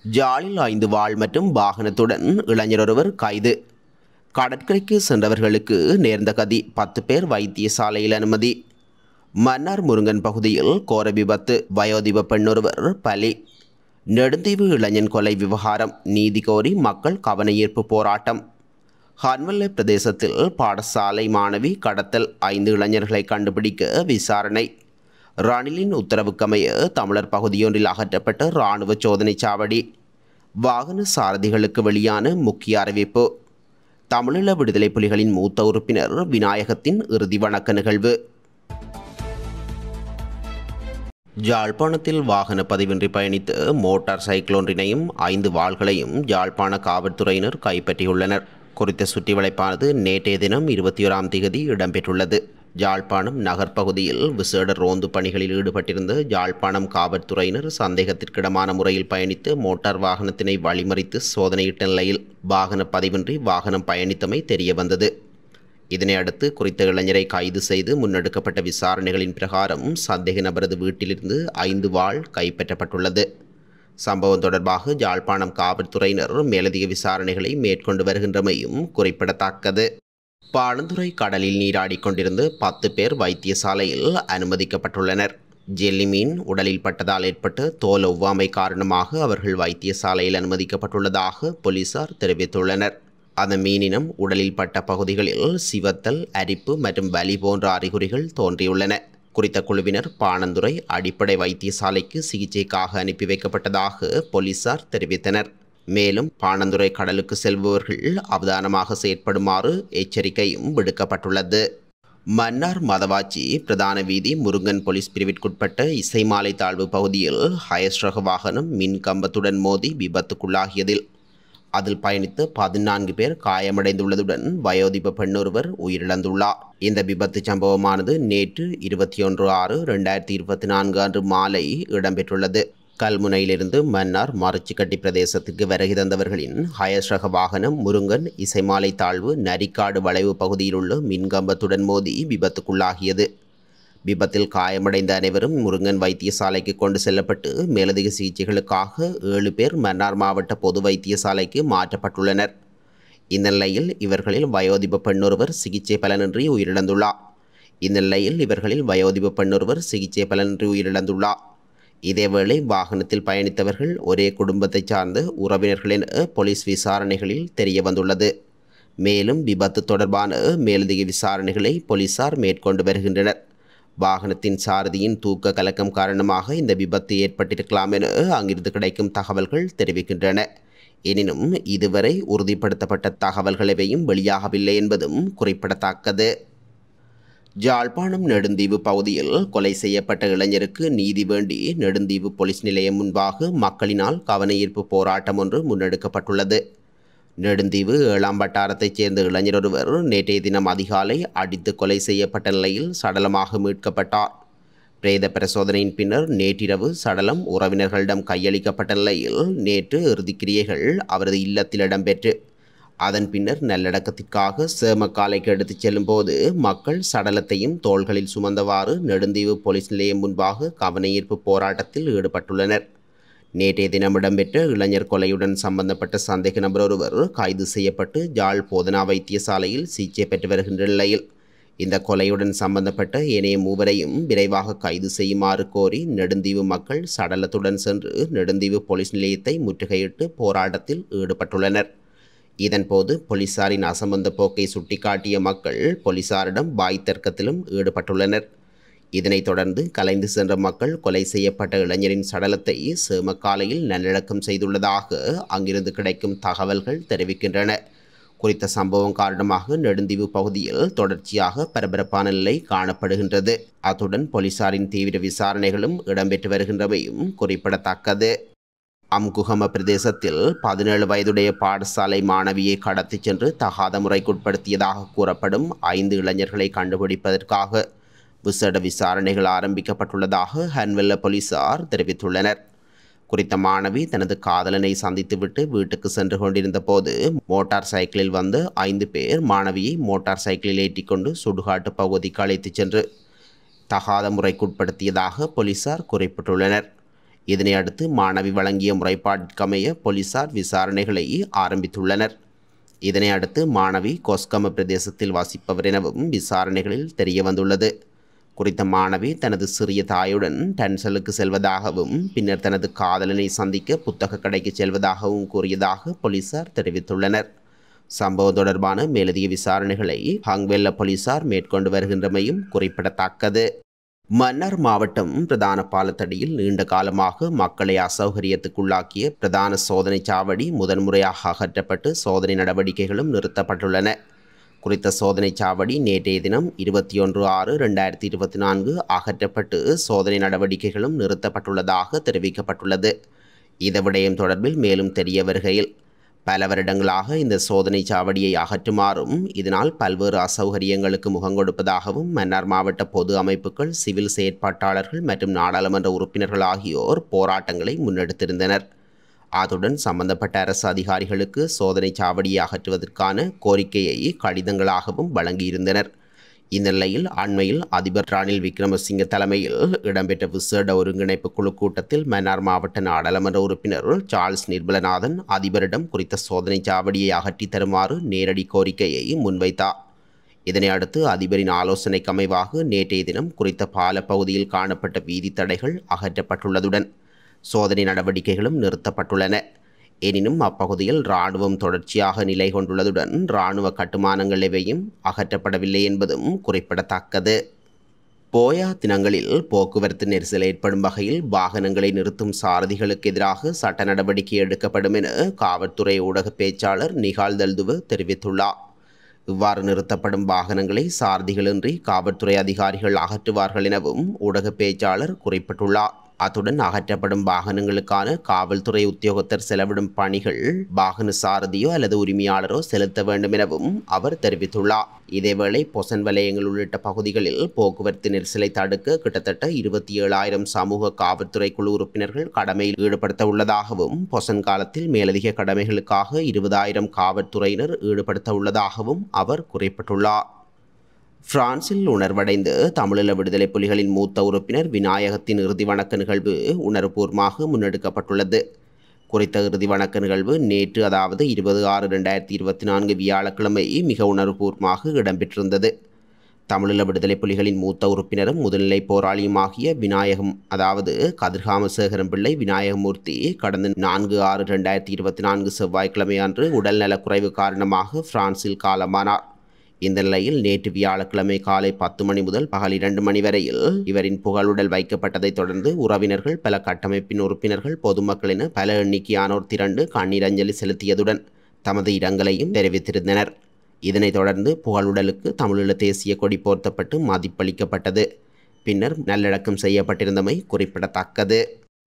ஜாலில் 5 வாள் மற்றும் வாகனத்துடன் இளைஞர் ஒருவர் கைது. கடற்கரைக்கு சென்றவர்களுக்கு நேர்ந்த கதி. 10 பேர் வைத்தியசாலையில் அனுமதி. மன்னார் முருங்கன் பகுதியில் கோர விபத்து. வயோதிப பெண்ணொருவர் பலி. நெடுந்தீவு இளைஞன் கொலை விவகாரம் நீதி கோரி மக்கள் கவனஈர்ப்பு போராட்டம். ஹன்வல்லே பிரதேசத்தில் பாடசாலை மாணவி கடத்தல். 5 இளைஞர்களை கண்டுபிடிக்க விசாரணை. ரணிலின் உத்தரவுக்கமைய தமிழர் பகுதியொன்றில் அகற்றப்பட்ட இராணுவ சோதனை சாவடி. வாகன சாரதிகளுக்கு வெளியான முக்கிய அறிவிப்பு. தமிழீழ விடுதலை புலிகளின் மூத்த உறுப்பினர் விநாயகத்தின் இறுதி வணக்க நிகழ்வு. யாழ்ப்பாணத்தில் வாகன பதிவின்றி பயணித்து மோட்டார் சைக்கிள் ஒன்றினையும் 5 வாள்களையும் யாழ்ப்பாண காவல்துறையினர் கைப்பற்றியுள்ளனர். குறித்த சுற்றி வளைப்பானது நேற்றைய தினம் 21ஆம் திகதி இடம்பெற்றுள்ளது. யாழ்ப்பாணம் நகர்ப்பகுதியில் விசேட ரோந்து பணிகளில் ஈடுபட்டிருந்த யாழ்ப்பாணம் காவல்துறையினர் சந்தேகத்திற்கிடமான முறையில் பயணித்து மோட்டார் வாகனத்தினை வழிமறித்து சோதனையிட்ட நிலையில் வாகன பதிவின்றி வாகனம் பயணித்தமை தெரியவந்தது. இதனை அடுத்து குறித்த இளைஞரை கைது செய்து முன்னெடுக்கப்பட்ட விசாரணைகளின் பிரகாரம் சந்தேக நபரது வீட்டிலிருந்து 5 வாள் கைப்பற்றப்பட்டுள்ளது. சம்பவம் தொடர்பாக யாழ்ப்பாணம் காவல்துறையினர் மேலதிக விசாரணைகளை மேற்கொண்டு வருகின்றமையும் குறிப்பிடத்தக்கது. பாணந்துறை கடலில் நீராடிக் கொண்டிருந்து 10 பேர் வைத்தியசாலையில் அனுமதிக்கப்பட்டுள்ளனர். ஜெல்லி மீன் உடலில் பட்டதால் ஏற்பட்ட தோல் ஒவ்வாமை காரணமாக அவர்கள் வைத்தியசாலையில் அனுமதிக்கப்பட்டுள்ளதாக போலீசார் தெரிவித்துள்ளனர். அந்த மீனினம் உடலில் பட்ட பகுதிகளில் சிவத்தல், அரிப்பு மற்றும் வலி போன்ற அறிகுறிகள் தோன்றியுள்ளன. குறித்த குழுவினர் பாணந்துறை அடிப்படை வைத்தியசாலைக்கு சிகிச்சைக்காக அனுப்பி வைக்கப்பட்டதாக போலீசார் தெரிவித்தனர். மேலும் பாணந்துறை கடலுக்கு செல்பவர்கள் அவதானமாக செயற்படுமாறு எச்சரிக்கையும் விடுக்கப்பட்டுள்ளது. மன்னார் மதவாச்சி பிரதான வீதி முருங்கன் போலீஸ் பிரிவிற்குட்பட்ட இசைமாலை தாழ்வு பகுதியில் ஹயஸ் ரக வாகனம் மின் கம்பத்துடன் மோதி விபத்துக்குள்ளாகியதில் அதில் பயணித்து 14 பேர் காயமடைந்துள்ளதுடன் வயோதிப பெண்ணொருவர் உயிரிழந்துள்ளார். இந்த விபத்து சம்பவமானது நேற்று 21/6/2024 அன்று மாலை இடம்பெற்றுள்ளது. கல்முனையிலிருந்து மன்னார் மருச்சிக்கட்டி பிரதேசத்திற்கு வருகை தந்தவர்களின் ஹயஸ் ரக வாகனம் முருங்கன் இசைமாலை தாழ்வு நரிக்காடு வளைவு பகுதியில் உள்ள மின்கம்பத்துடன் மோதி விபத்துக்குள்ளாகியது. விபத்தில் காயமடைந்த அனைவரும் முருங்கன் வைத்தியசாலைக்கு கொண்டு செல்லப்பட்டு மேலதிக சிகிச்சைகளுக்காக 7 பேர் மன்னார் மாவட்ட பொது வைத்தியசாலைக்கு மாற்றப்பட்டுள்ளனர். இந்த நிலையில் இவர்களில் வயோதிப பெண்ணொருவர் சிகிச்சை பலனின்றி உயிரிழந்துள்ளார். இதேவேளை வாகனத்தில் பயணித்தவர்கள் ஒரே குடும்பத்தைச் சார்ந்த உறவினர்கள் என போலீஸ் விசாரணைகளில் தெரிய வந்துள்ளது. மேலும் விபத்து தொடர்பான மேலதிக விசாரணைகளை போலீசார் மேற்கொண்டு வருகின்றனர். வாகனத்தின் சாரதியின் தூக்க கலக்கம் காரணமாக இந்த விபத்து ஏற்பட்டிருக்கலாம் என அங்கிருந்து கிடைக்கும் தகவல்கள் தெரிவிக்கின்றன. எனினும் இதுவரை உறுதிப்படுத்தப்பட்ட தகவல்கள் எவையும் வெளியாகவில்லை என்பதும் குறிப்பிடத்தக்கது. யாழ்ப்பாணம் நெடுந்தீவு பகுதியில் கொலை செய்யப்பட்ட இளைஞருக்கு நீதி வேண்டி நெடுந்தீவு போலீஸ் நிலையம் முன்பாக மக்களினால் கவனஈர்ப்பு போராட்டம் ஒன்று முன்னெடுக்கப்பட்டுள்ளது. நெடுந்தீவு 7ஆம் வட்டாரத்தைச் சேர்ந்த இளைஞர் ஒருவர் நேற்றைய தினம் அதிகாலை அடித்து கொலை செய்யப்பட்ட நிலையில் சடலமாக மீட்கப்பட்டார். பிரேத பரிசோதனையின் பின்னர் நேற்றிரவு சடலம் உறவினர்களிடம் கையளிக்கப்பட்ட நிலையில் நேற்று இறுதிக்கிரியைகள் அவரது இல்லத்தில் இடம்பெற்று அதன் பின்னர் நல்லடக்கத்திற்காக சேமக்காலைக்கு எடுத்துச் செல்லும் போது மக்கள் சடலத்தையும் தோள்களில் சுமந்தவாறு நெடுந்தீவு போலீஸ் நிலையம் முன்பாக கவனஈர்ப்பு போராட்டத்தில் ஈடுபட்டுள்ளனர். நேற்றைய தினம் இடம்பெற்ற இளைஞர் கொலையுடன் சம்பந்தப்பட்ட சந்தேக நபர் ஒருவர் கைது செய்யப்பட்டு யாழ் போதனா வைத்தியசாலையில் சிகிச்சை பெற்று வருகின்ற நிலையில் இந்த கொலையுடன் சம்பந்தப்பட்ட ஏனைய மூவரையும் விரைவாக கைது செய்யுமாறு கோரி நெடுந்தீவு மக்கள் சடலத்துடன் சென்று நெடுந்தீவு போலீஸ் நிலையத்தை முற்றுகையிட்டு போராட்டத்தில் ஈடுபட்டுள்ளனர். இதன்போது போலீசாரின் அசம்பந்த போக்கை சுட்டிக்காட்டிய மக்கள் போலீசாரிடம் வாய் தர்க்கத்திலும் ஈடுபட்டுள்ளனர். இதனைத் தொடர்ந்து கலைந்து சென்ற மக்கள் கொலை செய்யப்பட்ட இளைஞரின் சடலத்தை சேமக்காலையில் நல்லடக்கம் செய்துள்ளதாக அங்கிருந்து கிடைக்கும் தகவல்கள் தெரிவிக்கின்றன. குறித்த சம்பவம் காரணமாக நெடுந்தீவு பகுதியில் தொடர்ச்சியாக பரபரப்பான நிலை காணப்படுகின்றது. அத்துடன் போலீசாரின் தீவிர விசாரணைகளும் இடம்பெற்று வருகின்றமையும் குறிப்பிடத்தக்கது. அம்குஹம பிரதேசத்தில் 17 வயதுடைய பாடசாலை மாணவியை கடத்திச் சென்று தகாத முறைக்குட்படுத்தியதாக கூறப்படும் 5 இளைஞர்களை கண்டுபிடிப்பதற்காக விசேட விசாரணைகள் ஆரம்பிக்கப்பட்டுள்ளதாக ஹன்வெல்ல போலீசார் தெரிவித்துள்ளனர். குறித்த மாணவி தனது காதலனை சந்தித்துவிட்டு வீட்டுக்கு சென்று கொண்டிருந்த போது மோட்டார் சைக்கிளில் வந்த 5 பேர் மாணவியை மோட்டார் சைக்கிளில் ஏற்றிக்கொண்டு சுடுகாட்டு பகுதிக்கு அழைத்துச் சென்று தகாத முறைக்குட்படுத்தியதாக போலீசார் குறிப்பிட்டுள்ளனர். இதனை அடுத்து மாணவி வழங்கிய முறைப்பாட்டிற்கமைய போலீசார் விசாரணைகளை ஆரம்பித்துள்ளனர். இதனை அடுத்து மாணவி கொஸ்கம பிரதேசத்தில் வசிப்பவர் எனவும் விசாரணைகளில் தெரியவந்துள்ளது. குறித்த மாணவி தனது சிறிய தாயுடன் டன்சலுக்கு செல்வதாகவும் பின்னர் தனது காதலனை சந்திக்க புத்தக கடைக்கு செல்வதாகவும் கூறியதாக போலீசார் தெரிவித்துள்ளனர். சம்பவம் தொடர்பான மேலதிக விசாரணைகளை ஹங்வெல்ல போலீசார் மேற்கொண்டு வருகின்றமையும் குறிப்பிடத்தக்கது. மன்னார் மாவட்டம் பிரதான பாலத்தடியில் நீண்ட காலமாக மக்களை அசௌகரியத்துக்குள்ளாக்கிய பிரதான சோதனை சாவடி முதன்முறையாக அகற்றப்பட்டு சோதனை நடவடிக்கைகளும் நிறுத்தப்பட்டுள்ளன. குறித்த சோதனை சாவடி நேற்றைய தினம் 21/6/2024 அகற்றப்பட்டு சோதனை நடவடிக்கைகளும் நிறுத்தப்பட்டுள்ளதாக தெரிவிக்கப்பட்டுள்ளது. இந்த விடயம் தொடர்பில் மேலும் தெரிய வருகையில் பல வருடங்களாக இந்த சோதனை சாவடியை அகற்றுமாறும் இதனால் பல்வேறு அசௌகரியங்களுக்கு முகங்கொடுப்பதாகவும் மன்னார் மாவட்ட பொது அமைப்புகள், சிவில் செயற்பாட்டாளர்கள் மற்றும் நாடாளுமன்ற உறுப்பினர்கள் ஆகியோர் போராட்டங்களை முன்னெடுத்திருந்தனர். அத்துடன் சம்பந்தப்பட்ட அரசு அதிகாரிகளுக்கு சோதனை சாவடியை அகற்றுவதற்கான கோரிக்கையை கடிதங்களாகவும் வழங்கியிருந்தனர். இந்த நிலையில் அண்மையில் அதிபர் ரணில் விக்ரமசிங்க தலைமையில் இடம்பெற்ற விசேட ஒருங்கிணைப்பு குழு கூட்டத்தில் மன்னார் மாவட்ட நாடாளுமன்ற உறுப்பினர் சார்ல்ஸ் நிர்மலநாதன் அதிபரிடம் குறித்த சோதனை சாவடியை அகற்றி தருமாறு நேரடி கோரிக்கையை முன்வைத்தார். இதனை அடுத்து அதிபரின் ஆலோசனைக்கு அமைவாக நேற்றைய தினம் குறித்த பால பகுதியில் காணப்பட்ட வீதி தடைகள் அகற்றப்பட்டுள்ளதுடன் சோதனை நடவடிக்கைகளும் நிறுத்தப்பட்டுள்ளன. எனினும் அப்பகுதியில் இராணுவம் தொடர்ச்சியாக நிலை கொண்டுள்ளதுடன் இராணுவ கட்டுமானங்கள் எவையும் அகற்றப்படவில்லை என்பதும் குறிப்பிடத்தக்கது. போயா தினங்களில் போக்குவரத்து நெரிசல் ஏற்படும் வகையில் வாகனங்களை நிறுத்தும் சாரதிகளுக்கு எதிராக சட்ட நடவடிக்கை எடுக்கப்படும் என காவல்துறை ஊடக பேச்சாளர் நிகால் தல்துவ தெரிவித்துள்ளார். இவ்வாறு நிறுத்தப்படும் வாகனங்களை சாரதிகளின்றி காவல்துறை அதிகாரிகள் அகற்றுவார்கள் எனவும் ஊடக பேச்சாளர் குறிப்பிட்டுள்ளார். அத்துடன் அகற்றப்படும் வாகனங்களுக்கான காவல்துறை உத்தியோகத்தர் செலவிடும் பணிகள் வாகன சாரதியோ அல்லது உரிமையாளரோ செலுத்த வேண்டும் எனவும் அவர் தெரிவித்துள்ளார். இதேவேளை பொசன் வலயங்கள் உள்ளிட்ட பகுதிகளில் போக்குவரத்து நெரிசலை தடுக்க கிட்டத்தட்ட 27,000 சமூக காவல்துறை குழு உறுப்பினர்கள் கடமையில் ஈடுபடுத்த உள்ளதாகவும் பொசன் காலத்தில் மேலதிக கடமைகளுக்காக 20,000 காவல்துறையினர் ஈடுபடுத்த உள்ளதாகவும் அவர் குறிப்பிட்டுள்ளார். பிரான்சில் உணர்வடைந்து தமிழீழ விடுதலை புலிகளின் மூத்த உறுப்பினர் விநாயகத்தின் இறுதி வணக்க நிகழ்வு உணர்வுபூர்வமாக முன்னெடுக்கப்பட்டுள்ளது. குறித்த இறுதி வணக்க நிகழ்வு நேற்று அதாவது 20/6/2024 வியாழக்கிழமை மிக உணர்வுபூர்வமாக இடம்பெற்றிருந்தது. தமிழீழ விடுதலை புலிகளின் மூத்த உறுப்பினரும் முதுநிலை போராளியுமாகிய விநாயகம் அதாவது கதிர்காமசேகரம் பிள்ளை விநாயகமூர்த்தி கடந்த 4/6/2024 செவ்வாய்க்கிழமை அன்று உடல்நலக்குறைவு காரணமாக பிரான்சில் காலமானார். இந்த நிலையில் நேற்று வியாழக்கிழமை காலை 10 மணி முதல் பகல் 2 மணி வரையில் இவரின் புகழுடல் வைக்கப்பட்டதைத் தொடர்ந்து உறவினர்கள், பல கட்டமைப்பின் உறுப்பினர்கள், பொதுமக்கள் என பல எண்ணிக்கையானோர் திரண்டு கண்ணீர் அஞ்சலி செலுத்தியதுடன் தமது இரங்கலையும் தெரிவித்திருந்தனர். இதனைத் தொடர்ந்து புகழுடலுக்கு தமிழீழ தேசிய கொடி போர்த்தப்பட்டு மதிப்பளிக்கப்பட்டது. பின்னர் நல்லடக்கம் செய்யப்பட்டிருந்தமை குறிப்பிடத்தக்கது.